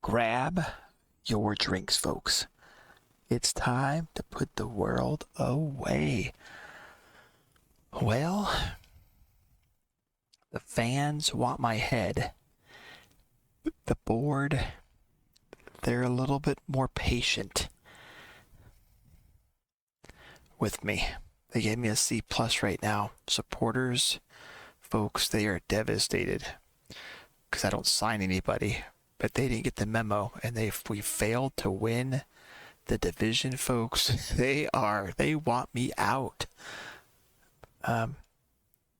Grab your drinks, folks. It's time to put the world away. Well, the fans want my head. The board, they're a little bit more patient with me. They gave me a C plus right now. Supporters, folks, they are devastated because I don't sign anybody, but they didn't get the memo, and we failed to win the division, folks. They want me out.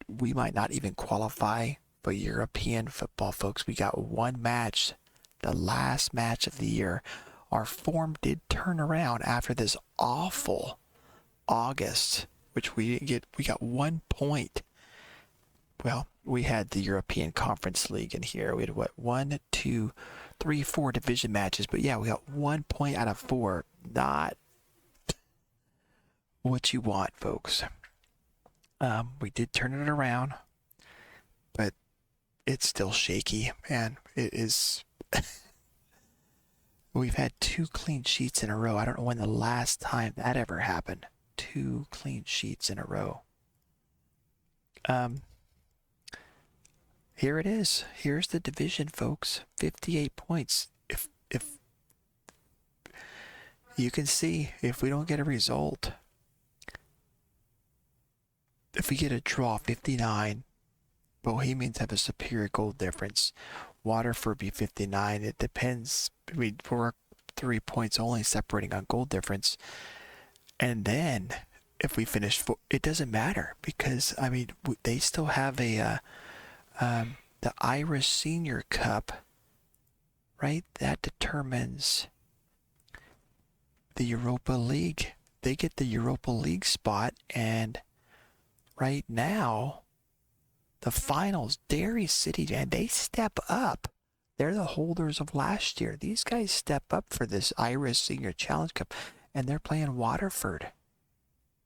We might not even qualify for European football, folks. We got one match, the last match of the year. Our form did turn around after this awful August, which we didn't get. We got 1 point. Well, we had the European Conference League in here. We had what, 1, 2, 3, 4 division matches, but yeah, we got 1 point out of 4. Not what you want, folks. We did turn it around, but it's still shaky, man. It is. We've had 2 clean sheets in a row. I don't know when the last time that ever happened. 2 clean sheets in a row. Here it is. Here's the division, folks. 58 points. If you can see, if we don't get a result, if we get a draw, 59, Bohemians have a superior goal difference. Waterford be 59. It depends. We're 3 points only separating on goal difference. And then if we finish, it doesn't matter because, I mean, they still have the Irish Senior Cup, right? That determines the Europa League. They get the Europa League spot, and right now, the finals, Derry City, and they step up. They're the holders of last year. These guys step up for this Irish Senior Challenge Cup, and they're playing Waterford.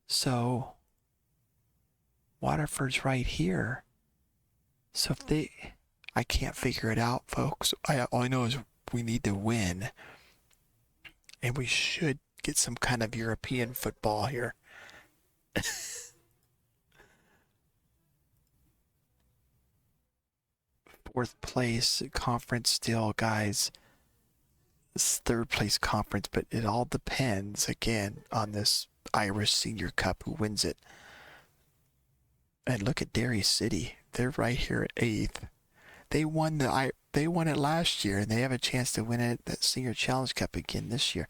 So, Waterford's right here. So I can't figure it out, folks. All I know is we need to win, and we should get some kind of European football here. Fourth place conference still, guys. It's third place conference, but it all depends, again, on this Irish Senior Cup, who wins it. And look at Derry City. They're right here at 8th. They won it last year, and they have a chance to win it, that Senior Challenge Cup again this year.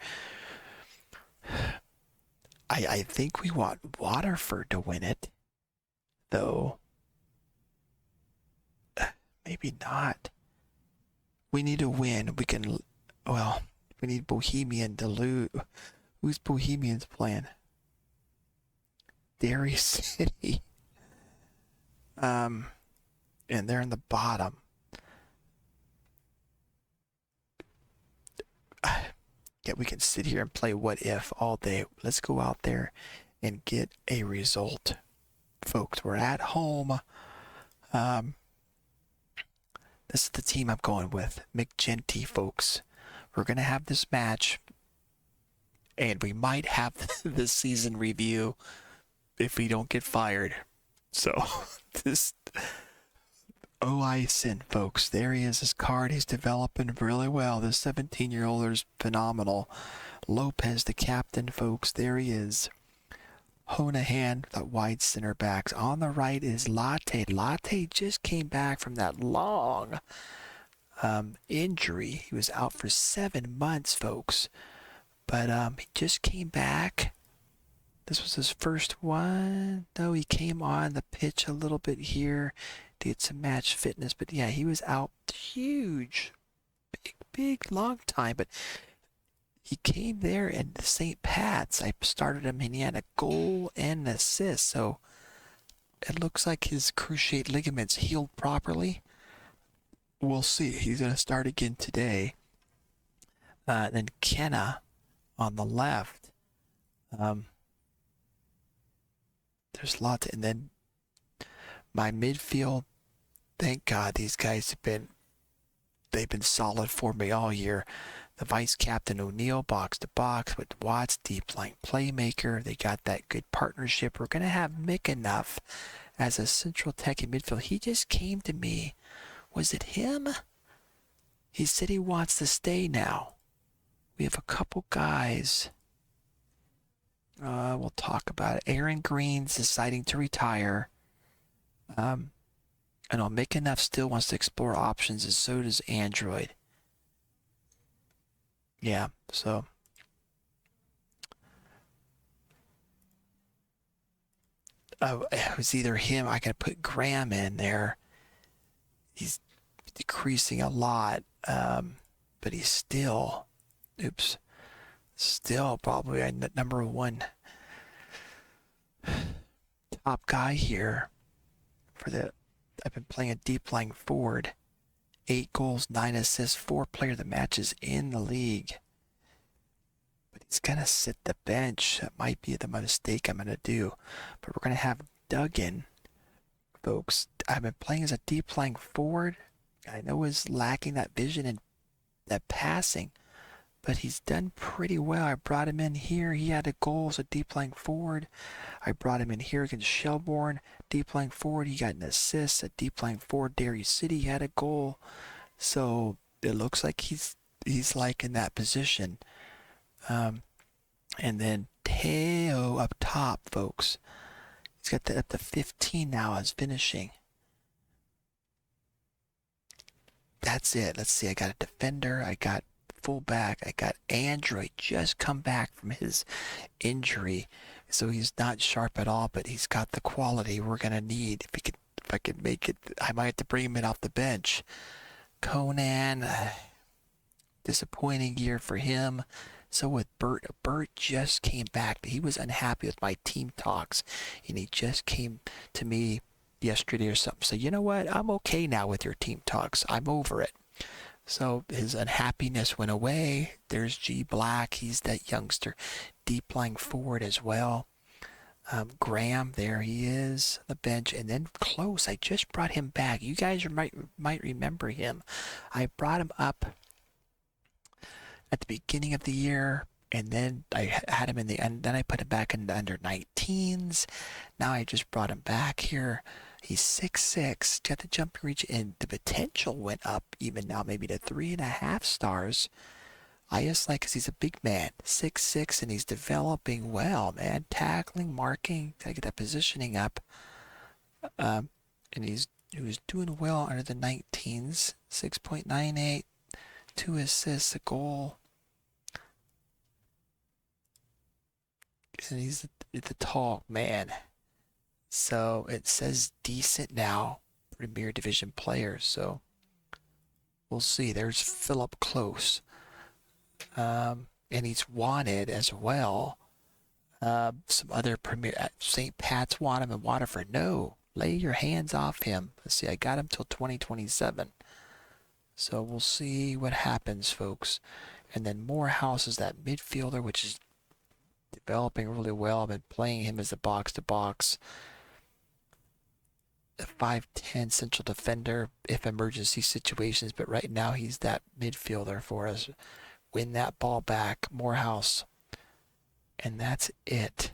I think we want Waterford to win it, though. Maybe not. We need to win. We need Bohemian to lose. Who's Bohemians playing? Derry City. And they're in the bottom. Yeah, we can sit here and play what if all day. Let's go out there and get a result. Folks, we're at home. This is the team I'm going with. McGinty, folks. We're going to have this match, and we might have this season review if we don't get fired. So, this Oison, folks. There he is, his card. He's developing really well. This 17-year-old is phenomenal. Lopez, the captain, folks. There he is. Honahan, the wide center backs. On the right is Latte. Latte just came back from that long injury. He was out for 7 months, folks. But he just came back. This was his first one. No, he came on the pitch a little bit here. Did some match fitness. But yeah, he was out huge. Big, long time. But he came there in St. Pat's. I started him and he had a goal and an assist. So it looks like his cruciate ligaments healed properly. We'll see. He's going to start again today. Then Kenna on the left. There's lots. And then my midfield, thank God these guys have been they've been solid for me all year. The vice captain O'Neal, box to box with Watts, deep line playmaker. They got that good partnership. We're going to have Mick enough as a central tech in midfield. He just came to me. Was it him? He said he wants to stay now. We have a couple guys. We'll talk about it. Aaron Green's deciding to retire. And I'll make enough still wants to explore options, and so does Android. Yeah, so it was either him. I could put Graham in there. He's decreasing a lot, but he's still, still probably a number one top guy here for the. I've been playing a deep lying forward. 8 goals, 9 assists, 4 player of the matches in the league. But he's going to sit the bench. That might be the mistake I'm going to do. But we're going to have Duggan, folks. I've been playing as a deep lying forward. I know he's lacking that vision and that passing, but he's done pretty well. I brought him in here. He had a goal as a deep lying forward. I brought him in here against Shelbourne, deep lying forward. He got an assist. A deep lying forward, Derry City had a goal. So it looks like he's like in that position. And then Teo up top, folks. He's got that up to 15 now as finishing. That's it. Let's see. I got a defender. I got fullback. I got Android just come back from his injury. So he's not sharp at all, but he's got the quality we're going to need. If I could make it, I might have to bring him in off the bench. Conan, disappointing year for him. So with Bert just came back. He was unhappy with my team talks, and he just came to me yesterday or something. So you know what? I'm okay now with your team talks. I'm over it. So his unhappiness went away. There's G Black. He's that youngster, deep lying forward as well. Graham, there he is, the bench, and then Close. I just brought him back. You guys might remember him. I brought him up at the beginning of the year, and then I had him in the end. Then I put him back in the under 19s. Now I just brought him back here. He's 6'6", got the jumping reach, and the potential went up even now, maybe to 3.5 stars. I just like because he's a big man, 6'6", and he's developing well, man. Tackling, marking, gotta get that positioning up. And he was doing well under the 19s, 6.98, 2 assists, a goal. And he's the tall man. So it says decent now, Premier Division player. So we'll see. There's Philip Close. And he's wanted as well. Some other Premier, St. Pat's want him, and Waterford, no. Lay your hands off him. Let's see, I got him till 2027. So we'll see what happens, folks. And then Morehouse is that midfielder, which is developing really well. I've been playing him as a box-to-box. A 5'10" central defender if emergency situations, but right now he's that midfielder for us. Win that ball back, Morehouse. And that's it.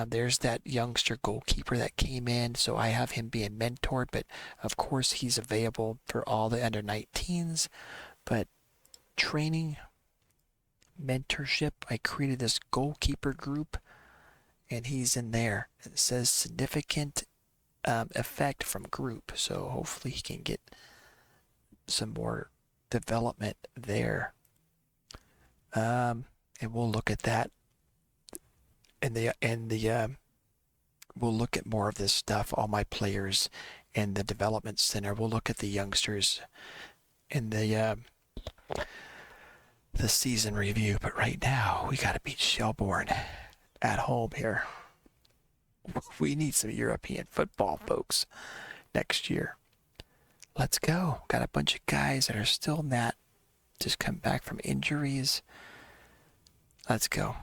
There's that youngster goalkeeper that came in, so I have him being mentored, but of course he's available for all the under 19s. But training, mentorship, I created this goalkeeper group, and he's in there. It says significant effect from group, so hopefully he can get some more development there. And we'll look at that, and we'll look at more of this stuff, all my players in the development center. We'll look at the youngsters in the season review. But right now we got to beat Shelbourne at home here. We need some European football, folks, next year. Let's go. Got a bunch of guys that are still not just come back from injuries. Let's go.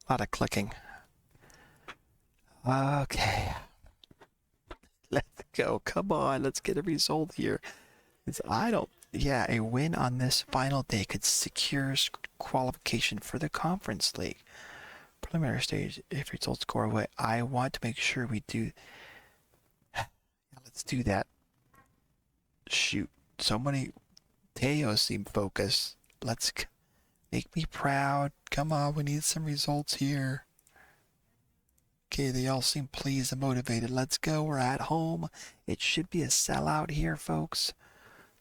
A lot of clicking. Okay. Let's go. Come on. Let's get a result here. I don't. Yeah, a win on this final day could secure qualification for the conference league. Preliminary stage, if results go our way, I want to make sure we do. Let's do that. Shoot. So many. Teo seem focused. Let's make me proud. Come on, we need some results here. Okay, they all seem pleased and motivated. Let's go. We're at home. It should be a sellout here, folks.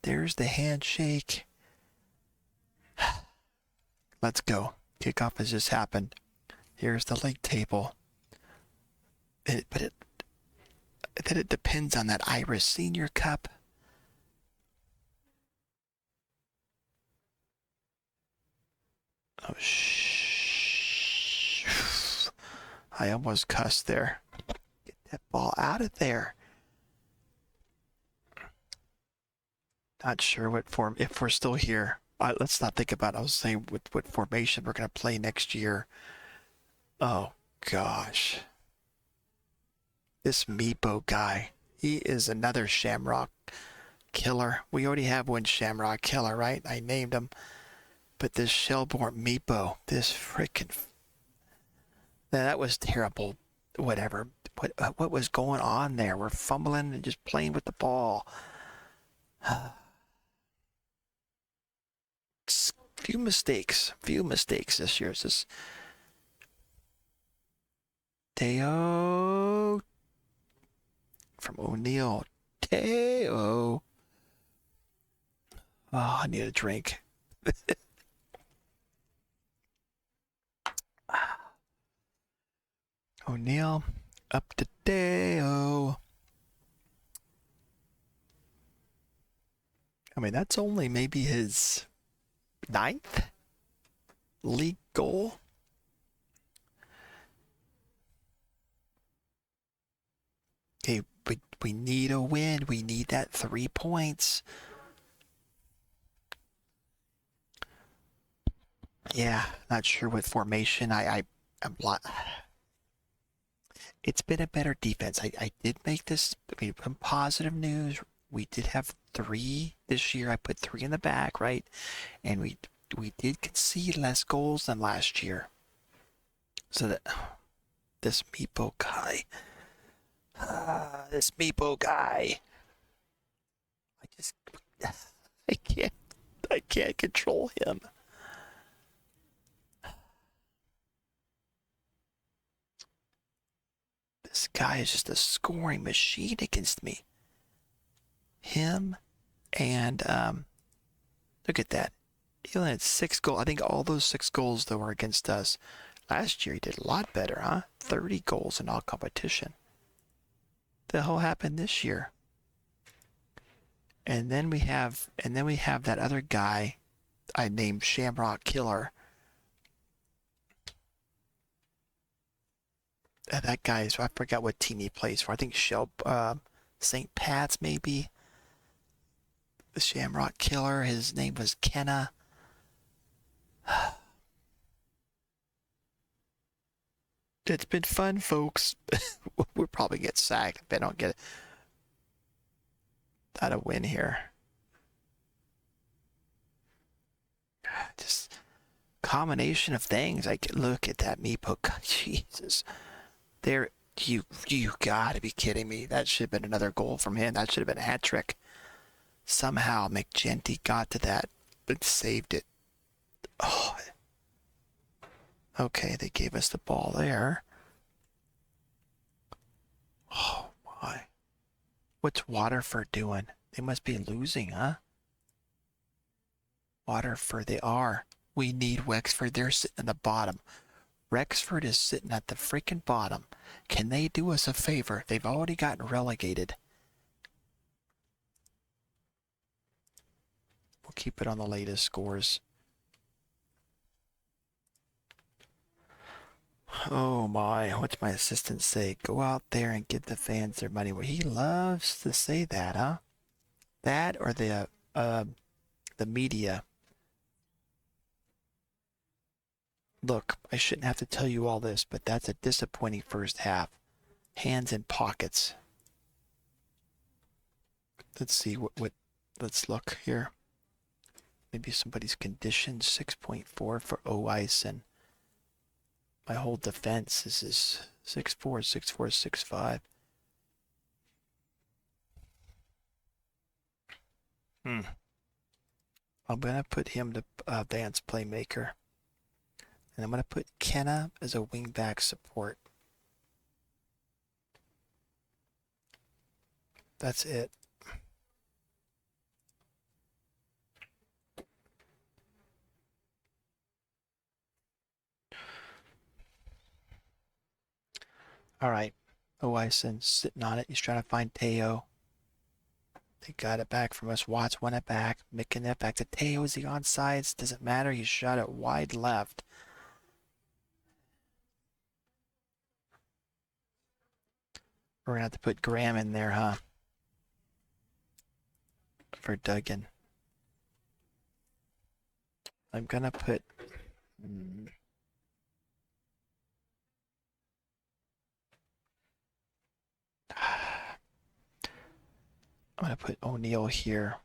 There's the handshake. Let's go. Kickoff has just happened. Here's the league table. But it depends on that Irish Senior Cup. Oh, I almost cussed there. Get that ball out of there. Not sure what form, if we're still here. Let's not think about it. I was saying what formation we're going to play next year. Oh, gosh. This Meepo guy, he is another Shamrock killer. We already have one Shamrock killer, right? I named him. But this Shelbourne Meepo, this freaking... That was terrible. Whatever. What was going on there? We're fumbling and just playing with the ball. Few mistakes this year. It's just Teo from O'Neill. Teo. Oh, I need a drink. O'Neill up to Teo. I mean, that's only maybe his 9th league goal. Okay, we need a win. We need that 3 points. Yeah, not sure what formation. I'm it's been a better defense. I did make this some positive news. We did have 3 this year. I put 3 in the back, right? And we did concede less goals than last year. So that this Meepo guy, I can't control him. This guy is just a scoring machine against me. Him and look at that. He only had 6 goals. I think all those 6 goals though were against us. Last year he did a lot better, huh? 30 goals in all competition. The hell happened this year? And then we have that other guy I named Shamrock Killer. That guy is, I forgot what team he plays for. I think St. Pat's maybe. The Shamrock Killer. His name was Kenna. It's been fun, folks. We'll probably get sacked if I don't get a win here. Just combination of things. I can look at that Meepo. Jesus. There, you gotta be kidding me. That should have been another goal from him. That should have been a hat trick. Somehow McGenty got to that, but saved it. Oh. Okay, they gave us the ball there. Oh my. What's Waterford doing? They must be losing, huh? Waterford, they are. We need Wexford. They're sitting at the bottom. Rexford is sitting at the freaking bottom. Can they do us a favor? They've already gotten relegated. We'll keep it on the latest scores. Oh my, what's my assistant say? Go out there and give the fans their money. Well, he loves to say that, huh? That or the media. Look, I shouldn't have to tell you all this, but that's a disappointing first half. Hands in pockets. Let's see what let's look here. Maybe somebody's conditioned 6.4 for O-ice, and my whole defense is 6'4", 6'4", 6'5". I'm gonna put him to advanced playmaker, and I'm gonna put Kenna as a wingback support. That's it. All right. Oison sitting on it. He's trying to find Teo. They got it back from us. Watts won it back. Micking it back to Teo. Is he on sides? Doesn't matter. He shot it wide left. We're going to have to put Graham in there, huh? For Duggan. I'm going to put... I'm going to put O'Neal here.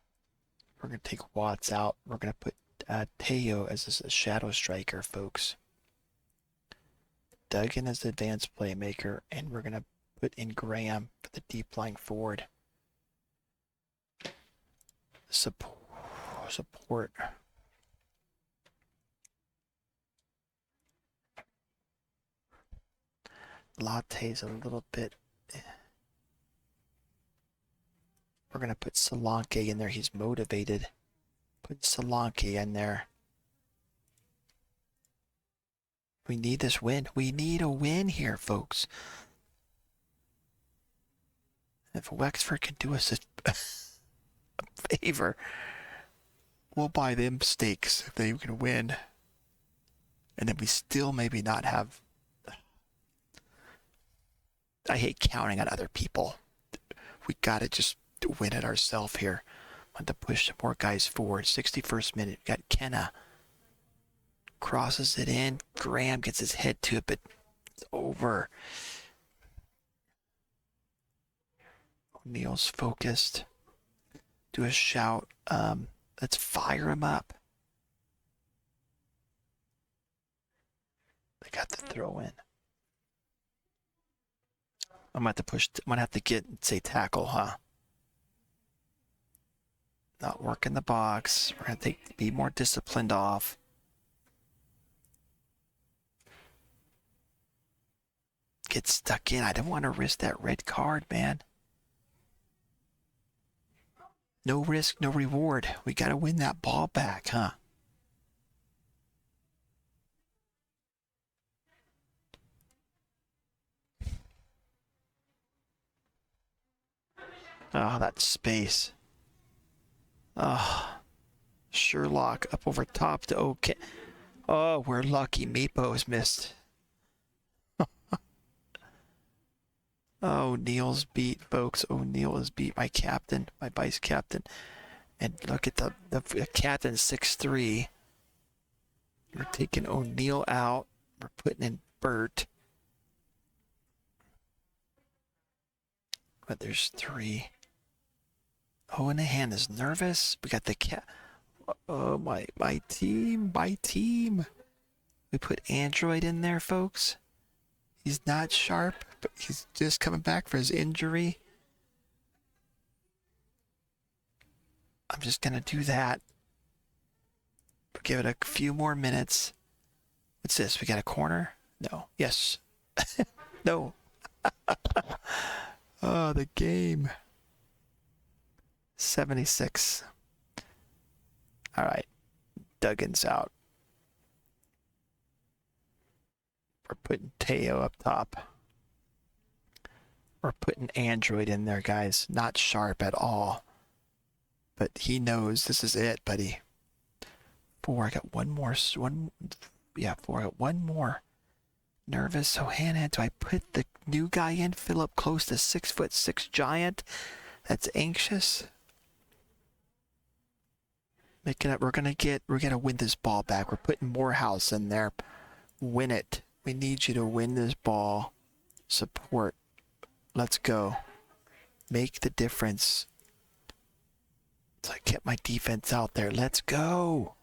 We're going to take Watts out. We're going to put Teo as a shadow striker, folks. Duggan as the advanced playmaker, and we're going to put in Graham for the deep lying forward. Support. Latte's a little bit... We're going to put Solanke in there. He's motivated. Put Solanke in there. We need this win. We need a win here, folks. If Wexford can do us a favor, we'll buy them steaks if they can win. And then we still maybe not have... I hate counting on other people. We got to just win it ourselves here. Want to push some more guys forward. 61st minute. We got Kenna. Crosses it in. Graham gets his head to it, but it's over. O'Neal's focused. Do a shout. Let's fire him up. They got the throw in. I'm gonna have to push. I'm gonna have to say tackle, huh? Not working the box. We're gonna be more disciplined off. Get stuck in. I don't want to risk that red card, man. No risk, no reward. We gotta win that ball back, huh? Oh, that space. Oh, Sherlock up over top to OK. Oh, we're lucky. Meepo's missed. O'Neal's beat, folks. O'Neal is beat my captain, my vice captain. And look at the captain 6'3". We're taking O'Neal out. We're putting in Burt. But there's 3. Onahan is nervous. We got the cat. Oh, my team. We put Android in there, folks. He's not sharp, but he's just coming back for his injury. I'm just going to do that. Give it a few more minutes. What's this? We got a corner? No. Yes. No. Oh, the game. 76. All right. Duggan's out. We're putting Teo up top. We're putting Android in there, guys. Not sharp at all. But he knows this is it, buddy. 4. I got one more. 4. I got one more. Nervous. So, Hannah, do I put the new guy in? Philip close to 6'6" giant. That's anxious. Making up. We're gonna win this ball back. We're putting Morehouse in there. Win it. We need you to win this ball. Support. Let's go. Make the difference. So I kept my defense out there. Let's go.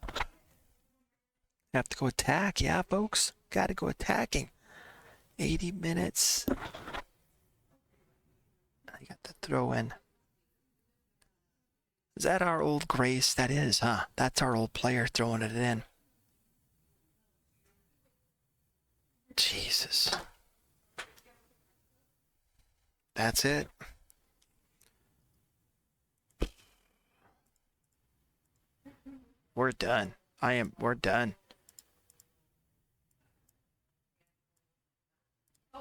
Have to go attack. Yeah, folks. Got to go attacking. 80 minutes. I got the throw in. Is that our old Grace? That is, huh? That's our old player throwing it in. Jesus. That's it. We're done. We're done.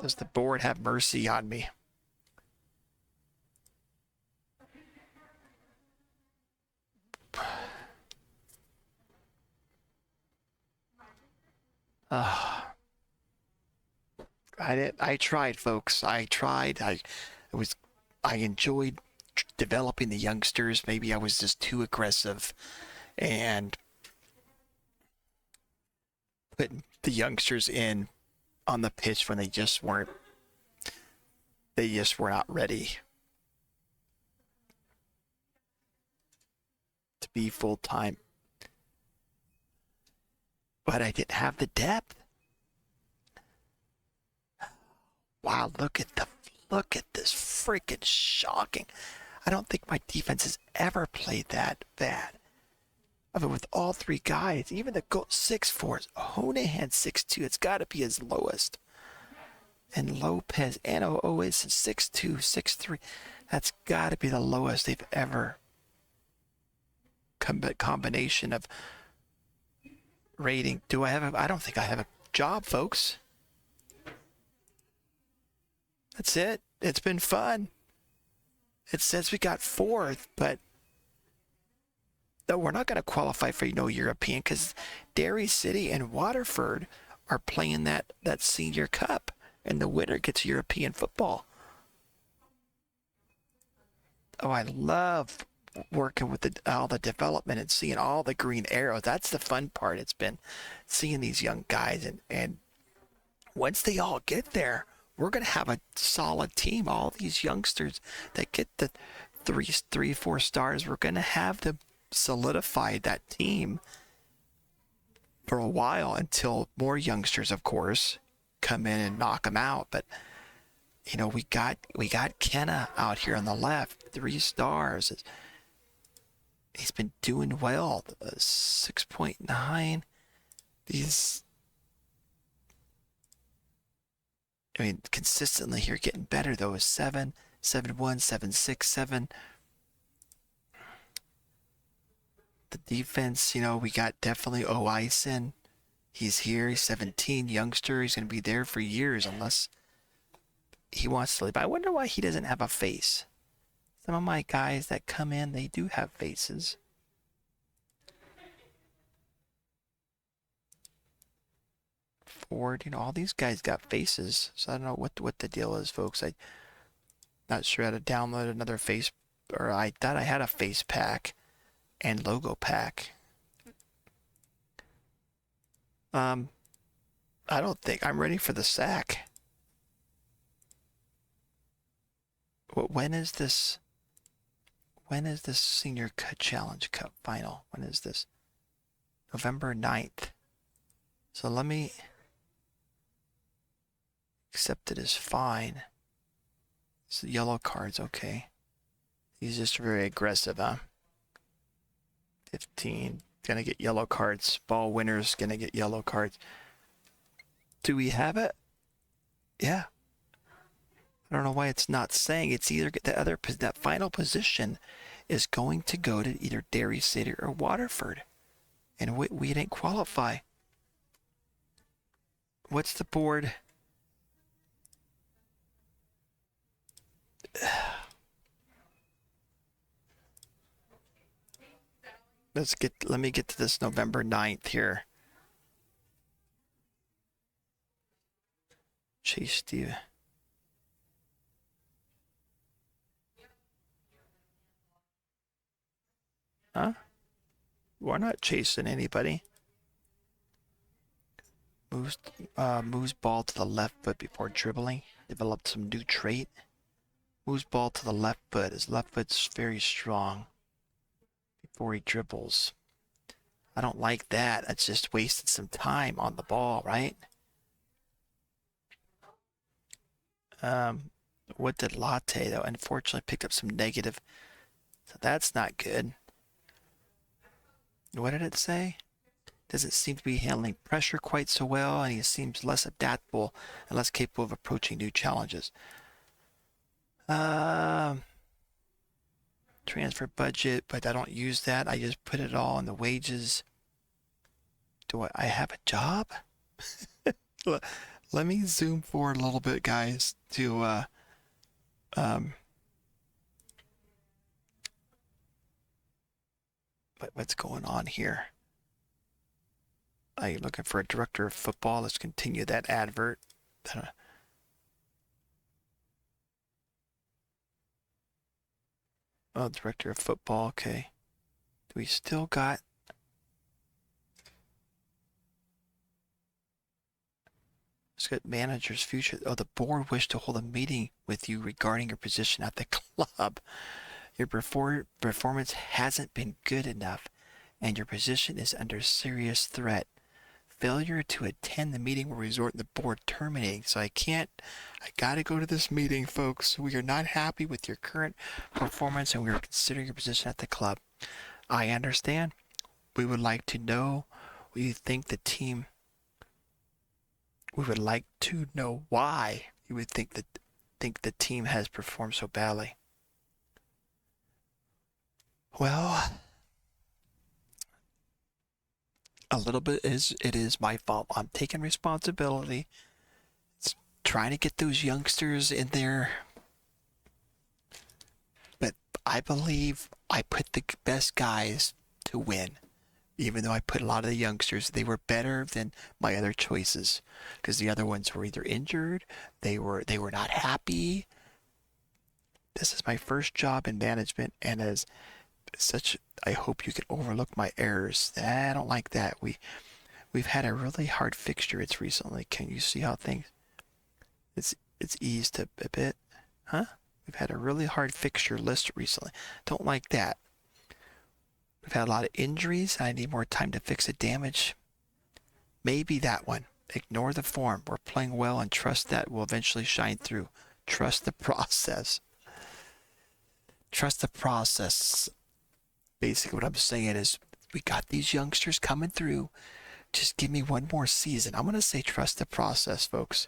Does the board have mercy on me? I tried, folks. I tried. I enjoyed developing the youngsters. Maybe I was just too aggressive and putting the youngsters in on the pitch when they just were not ready to be full time. But I didn't have the depth. Wow, look at this freaking shocking. I don't think my defense has ever played that bad. I mean, with all three guys, even the goal 6'4", Honahan 6'2", it's got to be his lowest. And Lopez and Oasis 6'2", 6'3", that's got to be the lowest they've ever combination of rating. I don't think I have a job, folks. That's it. It's been fun. It says we got fourth, but no, we're not going to qualify for European because Derry City and Waterford are playing that Senior Cup, and the winner gets European football. Oh, I love working with all the development and seeing all the green arrows. That's the fun part. It's been seeing these young guys, and once they all get there, we're going to have a solid team. All these youngsters that get the 4 stars, we're going to have them solidify that team for a while until more youngsters, of course, come in and knock them out. But we got Kenna out here on the left, 3 stars. He's been doing well. 6.9. Consistently here, getting better though. Is 7, 7-1, 7-6, 7. The defense, we got definitely Oison. He's here. He's 17, youngster. He's going to be there for years unless he wants to leave. I wonder why he doesn't have a face. Some of my guys that come in, they do have faces. Ford, all these guys got faces. So I don't know what the deal is, folks. I'm not sure how to download another face, or I thought I had a face pack and logo pack. I don't think I'm ready for the sack. When is this Senior Challenge Cup final? When is this? November 9th. So let me accept it as fine. So yellow cards, okay. He's just very aggressive, huh? 15, gonna get yellow cards. Ball winners gonna get yellow cards. Do we have it? Yeah. I don't know why it's not saying. It's either that final position is going to go to either Derry City or Waterford, and we didn't qualify. What's the board? Let me get to this November 9th here. Chase Steve. Huh? We're not chasing anybody. Moves ball to the left foot before dribbling. Developed some new trait. Moves ball to the left foot. His left foot's very strong before he dribbles. I don't like that. That's just wasted some time on the ball, right? What did Latte, though? Unfortunately, picked up some negative. So that's not good. What did it say? Doesn't seem to be handling pressure quite so well, and he seems less adaptable and less capable of approaching new challenges. Transfer budget, but I don't use that. I just put it all in the wages. Do I have a job? Let me zoom forward a little bit, guys, to what's going on here. Are you looking for a director of football? Let's continue that advert. Oh, director of football. Okay. Do we still got? Let's get manager's future. Oh, the board wished to hold a meeting with you regarding your position at the club. Your performance hasn't been good enough, and your position is under serious threat. Failure to attend the meeting will result in the board terminating. So I got to go to this meeting, folks. We are not happy with your current performance, and we are considering your position at the club. I understand. We would like to know what you think the team. We would like to know why you would think the team has performed so badly. Well, a little bit it is my fault. I'm taking responsibility. It's trying to get those youngsters in there. But I believe I put the best guys to win. Even though I put a lot of the youngsters, they were better than my other choices. Because the other ones were either injured, they were not happy. This is my first job in management, and as such, I hope you can overlook my errors. I don't like that. We've had a really hard fixture. It's recently. Can you see how things? It's eased a bit, huh? We've had a really hard fixture list recently. Don't like that. We've had a lot of injuries. I need more time to fix the damage. Maybe that one. Ignore the form. We're playing well and trust that will eventually shine through. Trust the process. Trust the process. Basically what I'm saying is we got these youngsters coming through. Just give me one more season. I'm going to say trust the process, folks.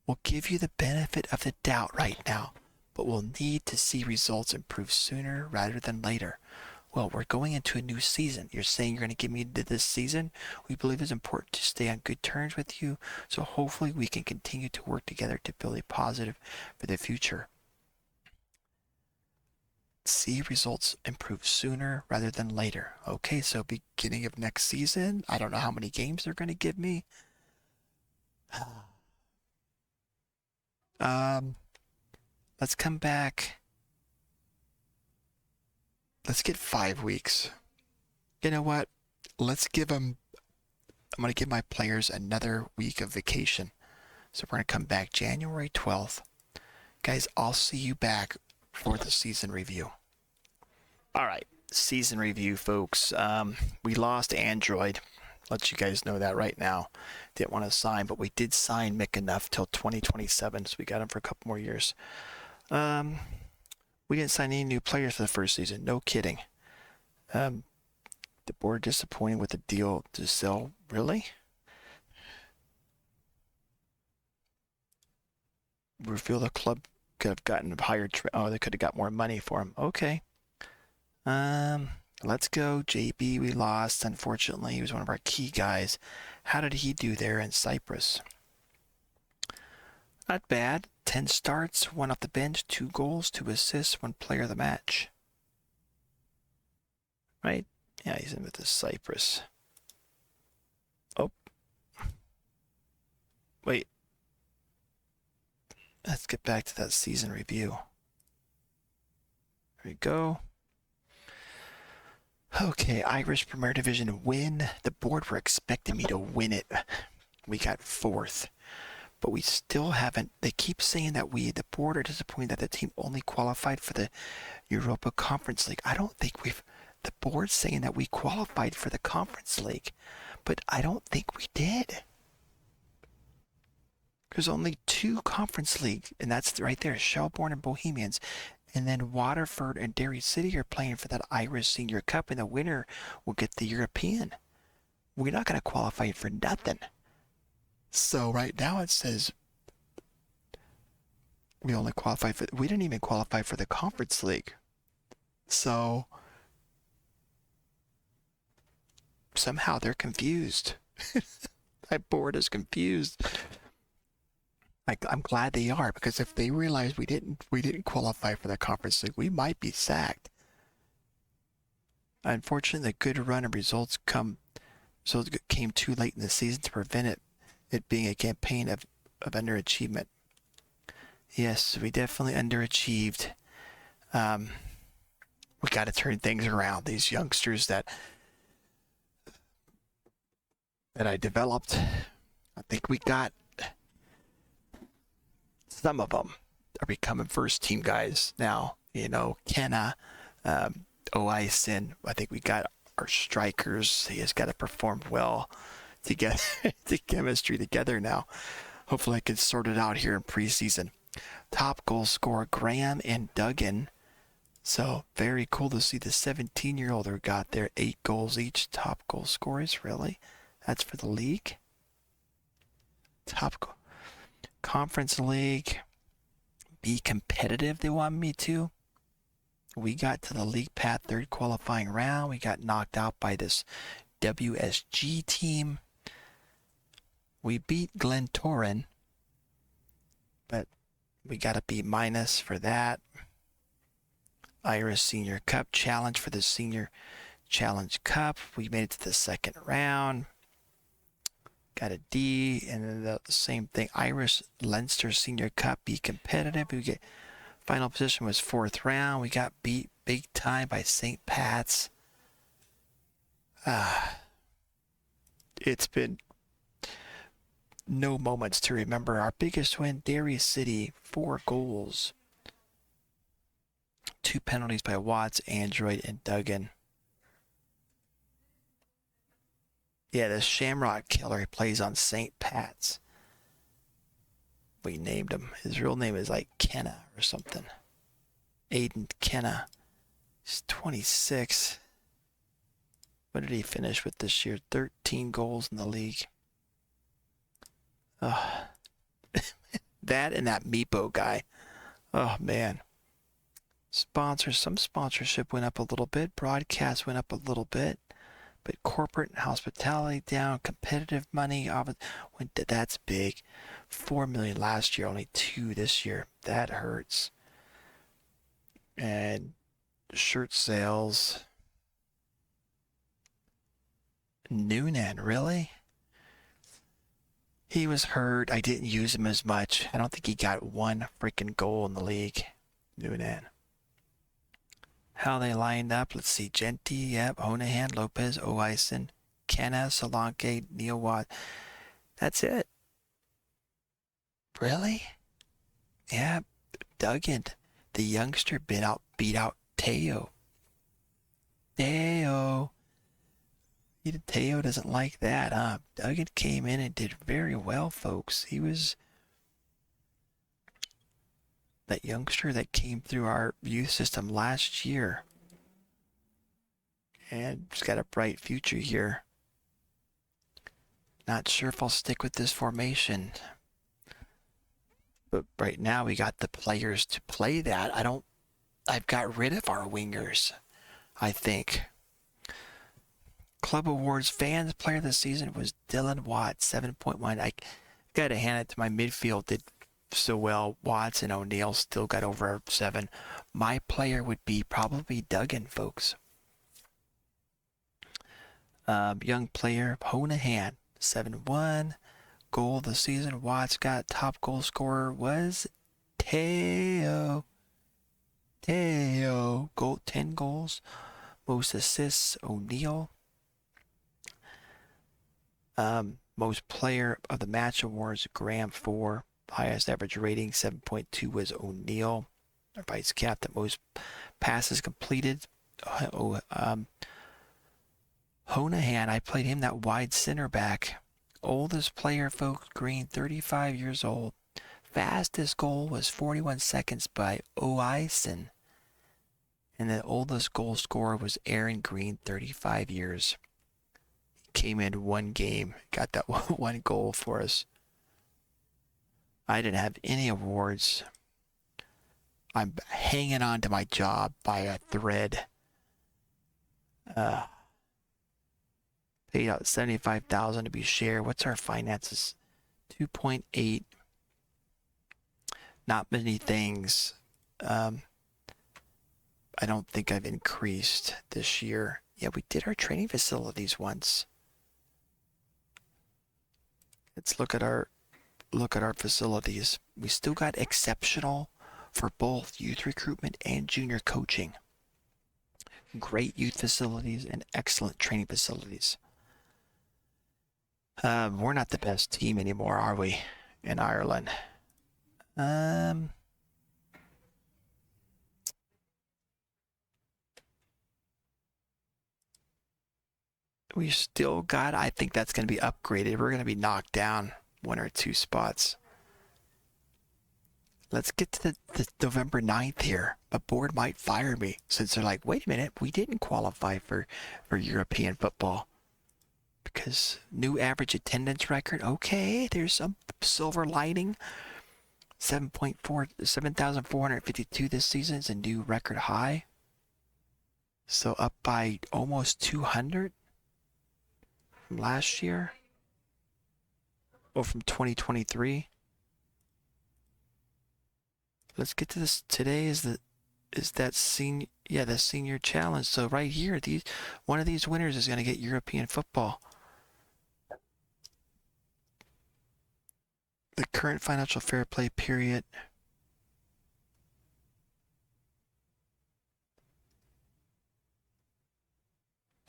We'll give you the benefit of the doubt right now, but we'll need to see results improve sooner rather than later. Well, we're going into a new season. You're saying you're going to give me this season? We believe it's important to stay on good terms with you, so hopefully we can continue to work together to build a positive for the future. See results improve sooner rather than later. Okay, so beginning of next season. I don't know how many games they're going to give me. Let's come back. Let's get 5 weeks. You know what? Let's give them. I'm going to give my players another week of vacation. So we're going to come back January 12th. Guys, I'll see you back for the season review. All right, season review, folks. We lost Android. Let you guys know that right now. Didn't want to sign, but we did sign Mick enough till 2027, so we got him for a couple more years. We didn't sign any new players for the first season. No kidding. The board disappointed with the deal to sell. Really? We feel the club could have gotten higher. They could have got more money for him. Okay. Let's go. JB, we lost. Unfortunately, he was one of our key guys. How did he do there in Cyprus? Not bad. 10 starts, 1 off the bench, 2 goals, 2 assists, 1 player of the match. Right? Yeah, he's in with the Cyprus. Oh. Wait. Let's get back to that season review. There we go. Okay, Irish Premier Division win. The board were expecting me to win it. We got 4th. but we still haven't. They keep saying that the board are disappointed that the team only qualified for the Europa Conference League. I don't think the board's saying that we qualified for the Conference League, but I don't think we did. There's only 2 Conference League, and that's right there, Shelbourne and Bohemians. And then Waterford and Derry City are playing for that Irish Senior Cup, and the winner will get the European. We're not going to qualify for nothing. So right now it says we only qualified for, we didn't even qualify for the Conference League. So somehow they're confused. My board is confused. I'm glad they are, because if they realize we didn't qualify for the Conference League, we might be sacked. Unfortunately, the good run of results came too late in the season to prevent it being a campaign of underachievement. Yes, we definitely underachieved. We got to turn things around. These youngsters that I developed, I think we got. Some of them are becoming first team guys now. Kenna, Oison. I think we got our strikers. He has got to perform well to get the chemistry together now. Hopefully I can sort it out here in preseason. Top goal scorer Graham and Duggan. So very cool to see the 17-year-older got there. 8 goals each. Top goal scorers, really? That's for the league? Top goal. Conference League, be competitive, they want me to. We got to the league path 3rd qualifying round. We got knocked out by this WSG team. We beat Glentoran, but we got a B- for that. Irish Senior Cup Challenge for the Senior Challenge Cup. We made it to the 2nd round. Got a D, and then the same thing. Irish Leinster Senior Cup, be competitive. We get final position was 4th round. We got beat big time by St. Pat's. It's been no moments to remember. Our biggest win, Derry City, 4 goals. 2 penalties by Watts, Android, and Duggan. Yeah, the Shamrock Killer, he plays on St. Pat's. We named him. His real name is like Kenna or something. Aiden Kenna. He's 26. What did he finish with this year? 13 goals in the league. That and that Meepo guy. Oh, man. Some sponsorship went up a little bit. Broadcast went up a little bit. But corporate and hospitality down. Competitive money, that's big. $4 million last year, only $2 million this year. That hurts. And shirt sales. Noonan, really? He was hurt. I didn't use him as much. I don't think he got 1 freaking goal in the league. Noonan. How they lined up, let's see. Genty, yep. Honahan, Lopez, Oison, Kenna, Solanke, Neil Watt. That's it. Really? Yeah. Duggan, the youngster, beat out Teo. Teo doesn't like that, huh? Duggan came in and did very well, folks. He was that youngster that came through our youth system last year. And he's got a bright future here. Not sure if I'll stick with this formation. But right now we got the players to play that. I've got rid of our wingers, I think. Club Awards Fans Player of the Season was Dylan Watt, 7.1. I got to hand it to my midfield. Did so well. Watts and O'Neill still got over 7. My player would be probably Duggan, folks. Young player, Honahan, 7-1. Goal of the season, Watts got. Top goal scorer was Teo. Goal, 10 goals. Most assists, O'Neill. Most player of the match awards, Graham 4. Highest average rating, 7.2 was O'Neal. Our vice captain. Most passes completed. Honahan, I played him that wide center back. Oldest player, folks, Green, 35 years old. Fastest goal was 41 seconds by Oison. And the oldest goal scorer was Aaron Green, 35 years. He came in one game, got that one goal for us. I didn't have any awards. I'm hanging on to my job by a thread. Paid out $75,000 to be shared. What's our finances? 2.8. Not many things. I don't think I've increased this year. Yeah, we did our training facilities once. Let's look at our facilities. We still got exceptional for both youth recruitment and junior coaching. Great youth facilities and excellent training facilities. We're not the best team anymore, are we, in Ireland? We still got, I think that's going to be upgraded. We're going to be knocked down 1 or 2 spots. Let's get to the November 9th here. A board might fire me since they're like, wait a minute, we didn't qualify for European football. Because new average attendance record, okay, there's some silver lining. 7,452 this season is a new record high. So up by almost 200 from last year. Or from 2023. Let's get to this. Today is the senior challenge. So right here, one of these winners is going to get European football. The current financial fair play period.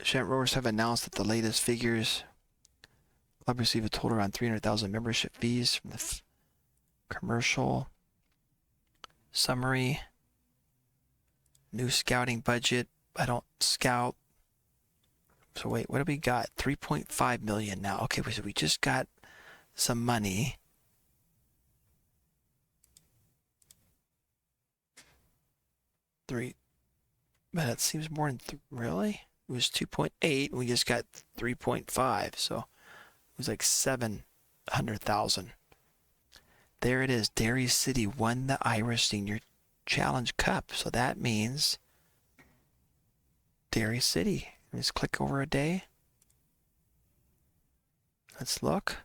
Shamrock Rovers have announced that the latest figures. Club received a total around 300,000 membership fees from the commercial. Summary. New scouting budget. I don't scout. So wait, what do we got? 3.5 million now. Okay, so we just got some money. But that seems more than really? It was 2.8 and we just got 3.5, so it was like 700,000. There it is. Derry City won the Irish Senior Challenge Cup. So that means Derry City. Let's click over a day. Let's look.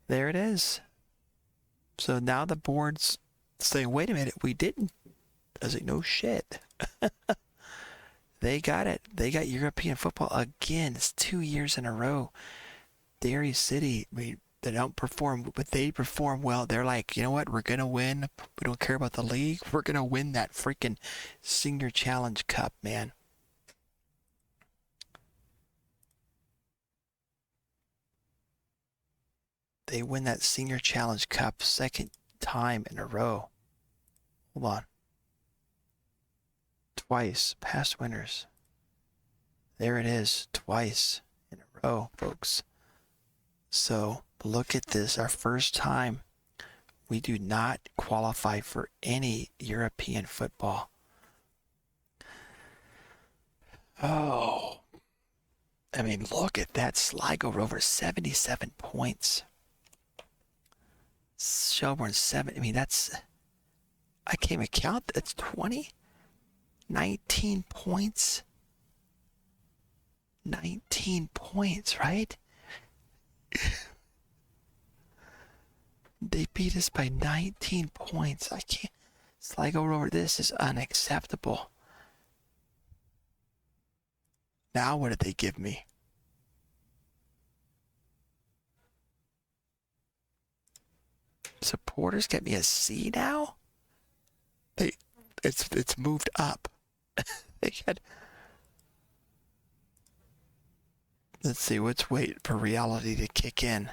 There it is. So now the board's saying, wait a minute, we didn't. I was like, no shit. They got it. They got European football again. It's 2 years in a row. Derry City, they don't perform, but they perform well. They're like, you know what? We're going to win. We don't care about the league. We're going to win that freaking Senior Challenge Cup, man. They win that Senior Challenge Cup second time in a row. Hold on. Twice. Past winners. There it is. Twice in a row, folks. So look at this. Our first time. We do not qualify for any European football. Oh. I mean, look at that. Sligo Rovers, 77 points. Shelbourne, 7. I mean, that's... I can't even count. That's 20? 19 points? 19 points, right? They beat us by 19 points. I can't... Sligo Rovers, this is unacceptable. Now what did they give me? Supporters get me a C now? It's moved up. They had Let's see, let's wait for reality to kick in.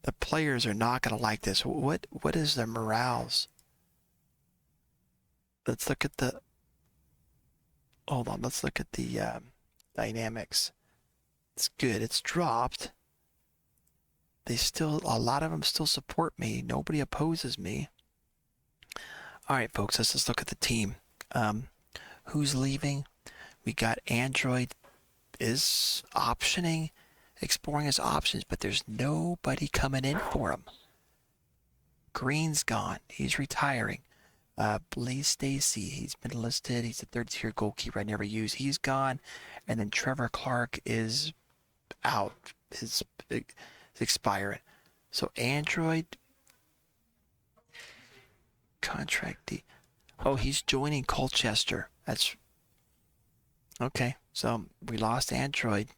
The players are not going to like this. What is their morales? Let's look at the, hold on, let's look at the dynamics. It's good. It's dropped. They still, a lot of them still support me. Nobody opposes me. All right, folks, let's just look at the team. Who's leaving? We got Android is optioning, exploring his options, but there's nobody coming in for him. Green's gone. He's retiring. Blaze Stacy, he's been listed. He's a third-tier goalkeeper I never use. He's gone. And then Trevor Clark is out. His expiring. So Android contract. Oh, he's joining Colchester. That's okay. So we lost Android,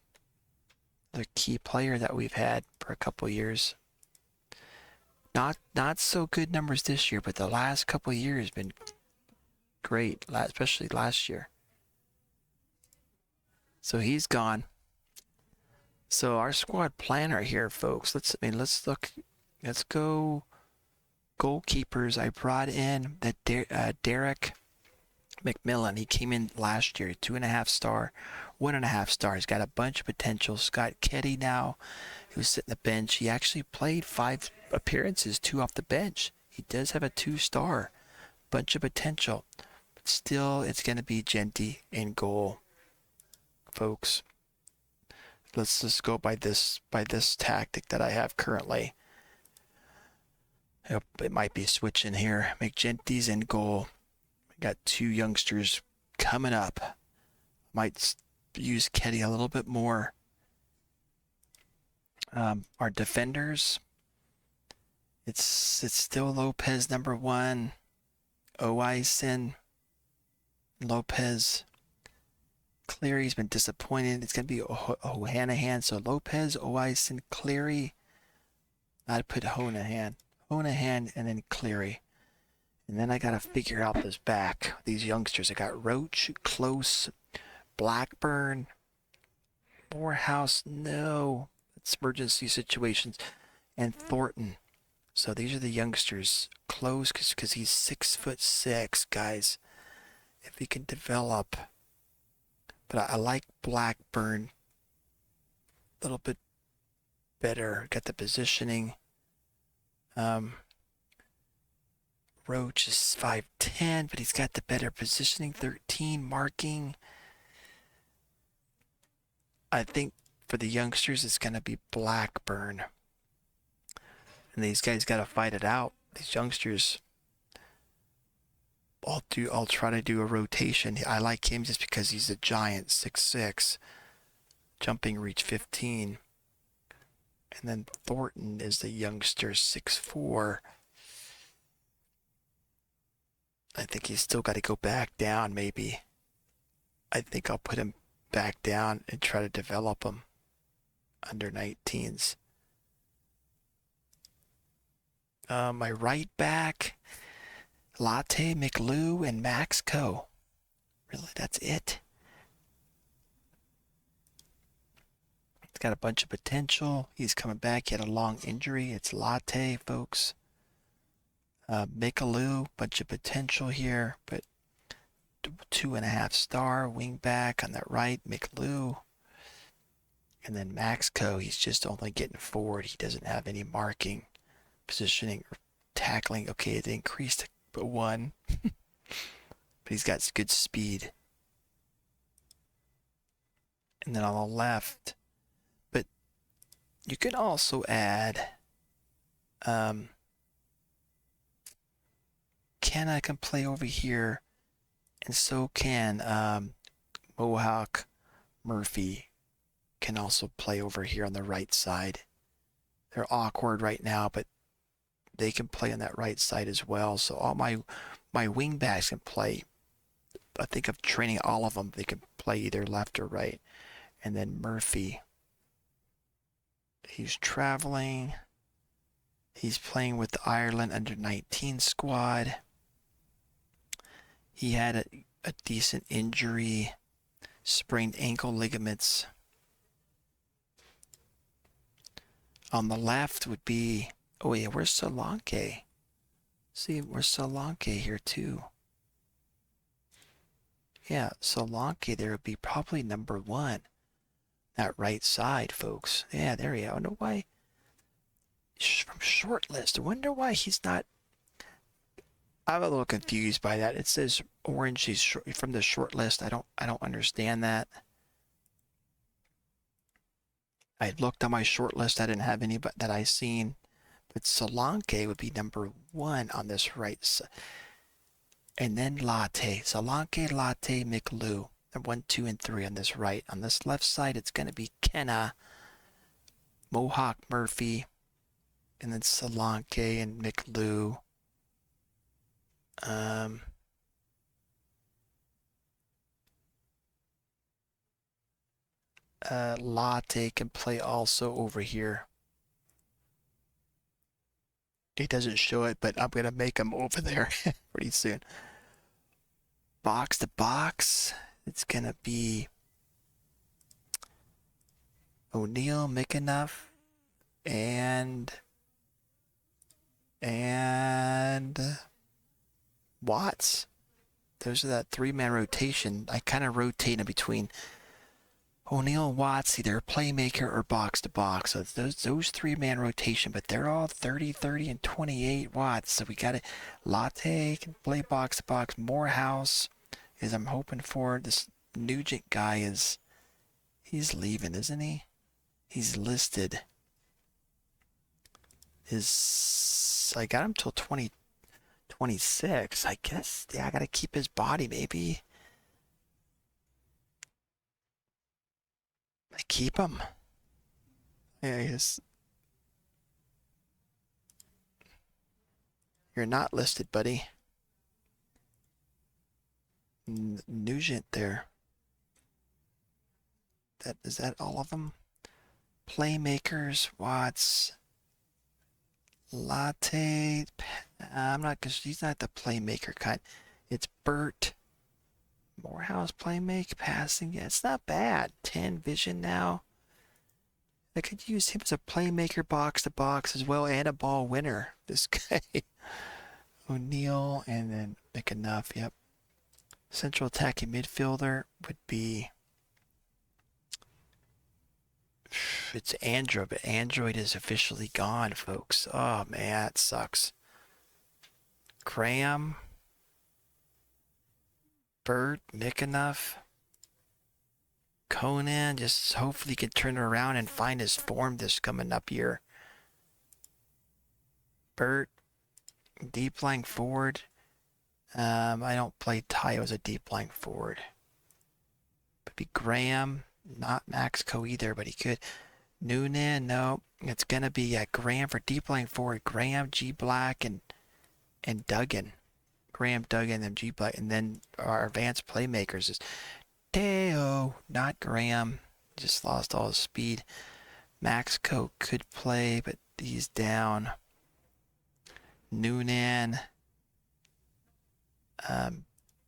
the key player that we've had for a couple years. Not so good numbers this year, but the last couple of years been great, especially last year. So he's gone. So our squad planner here, folks. Let's look. Let's go goalkeepers. I brought in that Derek McMillan. He came in last year, 2.5 star, 1.5 star. He's got a bunch of potential. Scott Ketty now, who's sitting the bench. He actually played 5 appearances, 2 off the bench. He does have a 2-star. Bunch of potential. But still, it's going to be Genty in goal, folks. Let's just go by this tactic that I have currently. It might be switching here. McGenty's in goal. We got 2 youngsters coming up. Might use Ketty a little bit more. Our defenders, it's still Lopez number 1, Oison, Lopez. Cleary's been disappointed. It's going to be Ohanahan. So Lopez, Oison, Cleary. I'd put Honahan, and then Cleary. And then I got to figure out this back. These youngsters. I got Roach, Close, Blackburn, Morehouse. No. It's emergency situations. And Thornton. So these are the youngsters. Close because he's 6'6", guys. If he can develop. But I like Blackburn a little bit better. Got the positioning. Roach is 5'10", but he's got the better positioning. 13 marking. I think for the youngsters, it's going to be Blackburn. And these guys got to fight it out. These youngsters. I'll try to do a rotation. I like him just because he's a giant, 6'6", jumping reach 15. And then Thornton is the youngster, 6'4". I think he's still got to go back down, maybe. I think I'll put him back down and try to develop him under 19s. My right back, Latte, McLew, and Max Co. Really, that's it? He's got a bunch of potential. He's coming back. He had a long injury. It's Latte, folks. Mickaloo, bunch of potential here, but 2.5 star wing back on that right, McLew. And then Max Co, he's just only getting forward. He doesn't have any marking, positioning, or tackling. Okay, it increased to 1, but he's got good speed. And then on the left, but you can also add Kenna can play over here, and so can Mohawk. Murphy can also play over here on the right side. They're awkward right now, but they can play on that right side as well. So all my wing backs can play. I think of training all of them. They can play either left or right. And then Murphy, he's traveling. He's playing with the Ireland under-19 squad. He had a decent injury, sprained ankle ligaments. On the left would be, oh yeah, where's Solanke? See, where's Solanke here too? Yeah, Solanke there would be probably number 1. That right side, folks. Yeah, there you go. I wonder why. From short list. I wonder why he's not. I'm a little confused by that. It says orange. He's from the short list. I don't understand that. I looked on my short list. I didn't have any but that I seen. But Solanke would be number 1 on this right side. And then Latte. Solanke, Latte, McLew. 1, 2, and 3 on this right. On this left side, it's going to be Kenna, Mohawk Murphy, and then Solanke and McLew. Latte can play also over here. He doesn't show it, but I'm going to make him over there pretty soon. Box to box, it's going to be O'Neill, Mickenough, and Watts. Those are that 3-man rotation. I kind of rotate in between O'Neill and Watts, either a playmaker or box to box. So those 3-man rotation, but they're all 30, 30, and 28 watts. So we got it. Latte can play box to box. Morehouse is I'm hoping for. This Nugent guy he's leaving, isn't he? He's listed. I got him till 2026. I guess, yeah, I got to keep his body, maybe. I keep him. Yeah, you're not listed, buddy. Nugent there. Is that all of them? Playmakers, Watts, Latte. I'm not, because he's not the playmaker kind. It's Burt. Morehouse playmaker, passing. Yeah, it's not bad. 10 vision now. I could use him as a playmaker box to box as well and a ball winner. This guy. O'Neill and then McEnuff. Yep. Central attacking midfielder would be. It's Android, but Android is officially gone, folks. Oh man, that sucks. Graham, Burt, McEnuff, Conan. Just hopefully he can turn it around and find his form this coming up year. Burt, deep lying forward. I don't play Tayo as a deep lying forward. Could be Graham, not Max Co either, but he could. Noonan, no. It's gonna be Graham for deep lying forward. Graham, G Black, and Duggan. Graham, Duggan, and G Black, and then our advanced playmakers is Teo, not Graham. Just lost all his speed. Max Co could play, but he's down. Noonan.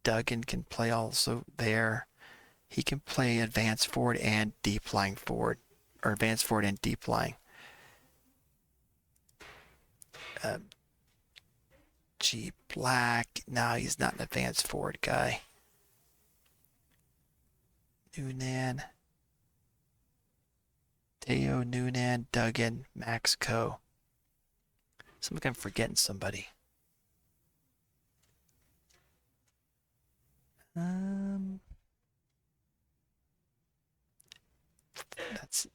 Duggan can play also there. He can play advanced forward and deep lying forward, or advanced forward and deep lying. G Black. No, he's not an advanced forward guy. Noonan. Teo, Noonan, Duggan, Max Co. Some like I'm forgetting somebody.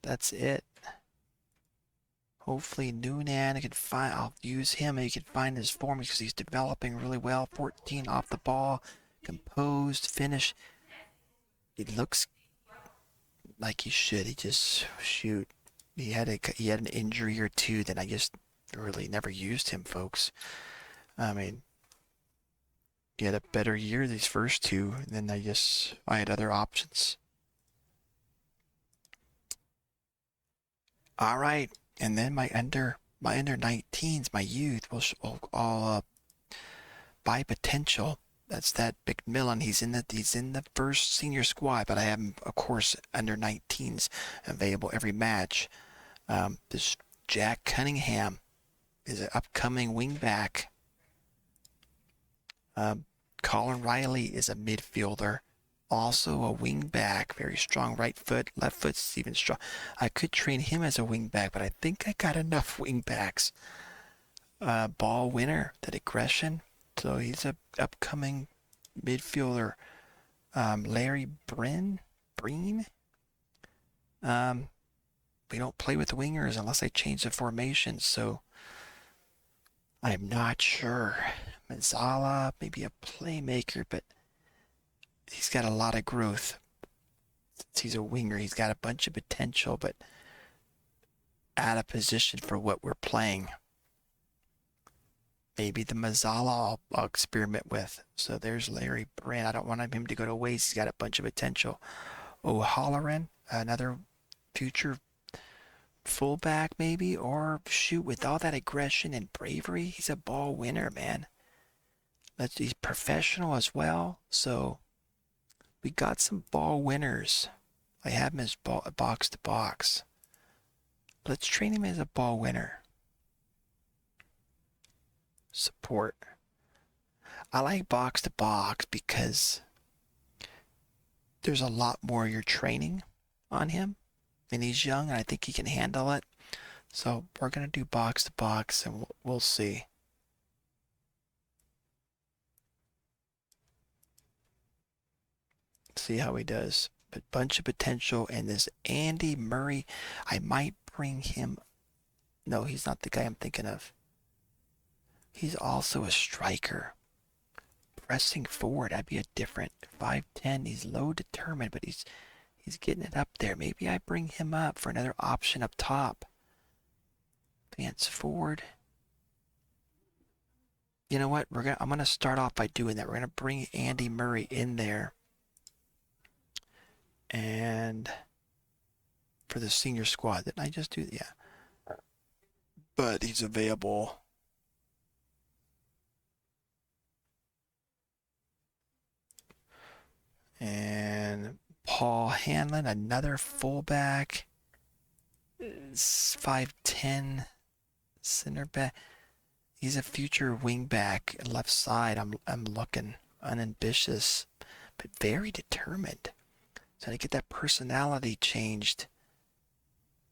That's it. Hopefully Noonan, I'll use him and you can find his form because he's developing really well. 14 off the ball, composed, finish. It looks like he should. He just shoot. He had an injury or two that I just really never used him, folks. I mean, he had a better year these first two, and then I had other options. All right, and then my under 19s, my youth will all by potential. That's that McMillan. He's in the first senior squad, but I have him, of course, under 19s available every match. This Jack Cunningham is an upcoming wingback. Colin Riley is a midfielder, also a wingback. Very strong right foot, left foot's even strong. I could train him as a wingback, but I think I got enough wingbacks. Ball winner, that aggression. So he's a upcoming midfielder. Larry Breen. We don't play with wingers unless I change the formation, so I'm not sure. Mazzala, maybe a playmaker, but he's got a lot of growth. Since he's a winger, he's got a bunch of potential, but out of position for what we're playing. Maybe the Mazzala I'll experiment with. So there's Larry Brand. I don't want him to go to waste. He's got a bunch of potential. O'Halloran, another future fullback maybe, or shoot, with all that aggression and bravery, he's a ball winner, man. He's professional as well. So we got some ball winners. I have him as box to box. Let's train him as a ball winner. Support. I like box to box because there's a lot more you're training on him, and he's young, and I think he can handle it. So we're gonna do box to box, and we'll see. See how he does. But bunch of potential, and this Andy Murray, I might bring him. No, he's not the guy I'm thinking of. He's also a striker. Pressing forward, that'd be a different 5'10". He's low determined, but he's getting it up there. Maybe I bring him up for another option up top. Advance forward. You know what? I'm gonna start off by doing that. We're gonna bring Andy Murray in there. And for the senior squad, didn't I just do that? Yeah. But he's available. And Paul Hanlon, another fullback, 5'10", center back. He's a future wingback, left side. I'm looking, unambitious, but very determined. So to get that personality changed,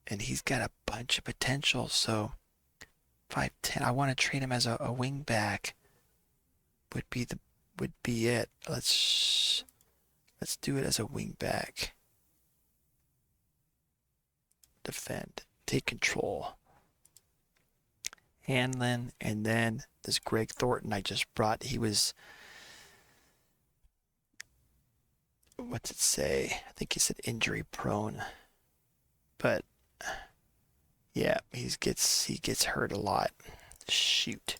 and he's got a bunch of potential. So 5'10", I want to treat him as a wingback. Would be it. Let's do it as a wingback. Defend, take control. Hanlon, and then this Greg Thornton I just brought. He was, what's it say? I think he said injury prone. But yeah, he gets hurt a lot. Shoot.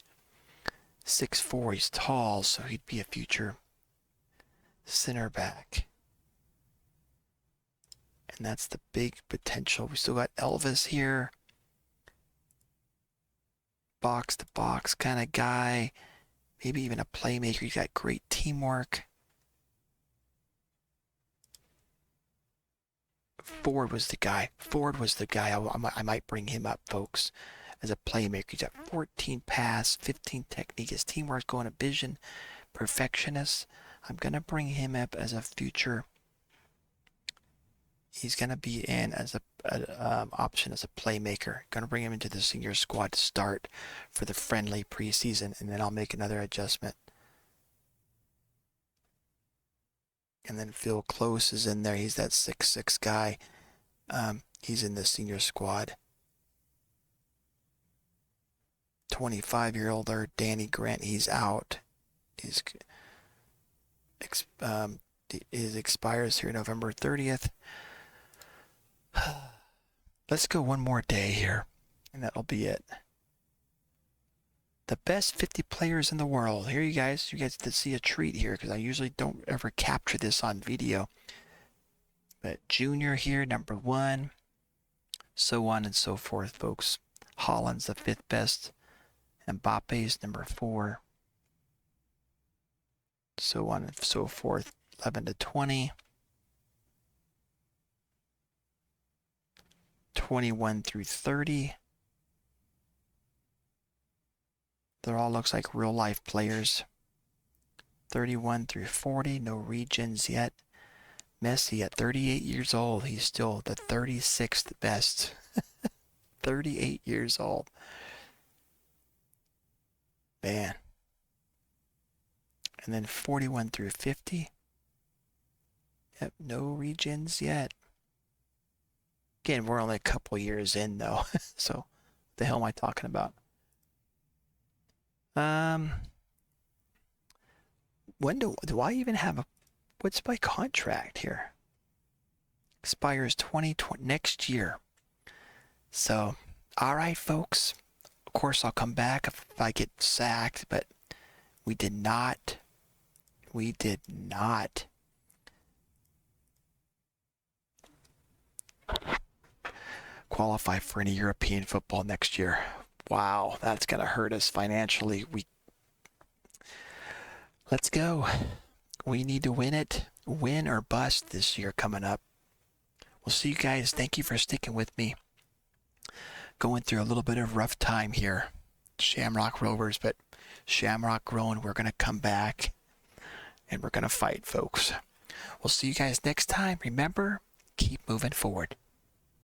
6'4", he's tall, so he'd be a future center back. And that's the big potential. We still got Elvis here. Box to box kind of guy. Maybe even a playmaker. He's got great teamwork. Ford was the guy. I might bring him up, folks, as a playmaker. He's got 14 pass, 15 technique. His teamwork's going to vision. Perfectionist. I'm going to bring him up as a future. He's going to be in as a option as a playmaker. Going to bring him into the senior squad to start for the friendly preseason, and then I'll make another adjustment. And then Phil Close is in there. He's that 6'6" guy. He's in the senior squad. 25-year-older Danny Grant, he's out. His expires here November 30th. Let's go one more day here, and that'll be it. The best 50 players in the world. Here, you guys get to see a treat here, because I usually don't ever capture this on video. But Junior here, number 1, so on and so forth, folks. Holland's the 5th best. Mbappe's number 4. So on and so forth. 11 to 20. 21 through 30. They're all looks like real life players. 31 through 40, no regions yet. Messi at 38 years old, he's still the 36th best. 38 years old. Man. And then 41 through 50. Yep, no regions yet. Again, we're only a couple years in though. So what the hell am I talking about? When do I even have what's my contract here? Expires 2020 next year. So, all right, folks. Of course, I'll come back if I get sacked, but we did not qualify for any European football next year. Wow, that's going to hurt us financially. Let's go. We need to win it. Win or bust this year coming up. We'll see you guys. Thank you for sticking with me. Going through a little bit of rough time here. Shamrock Rovers, but Shamrock growing. We're going to come back and we're going to fight, folks. We'll see you guys next time. Remember, keep moving forward.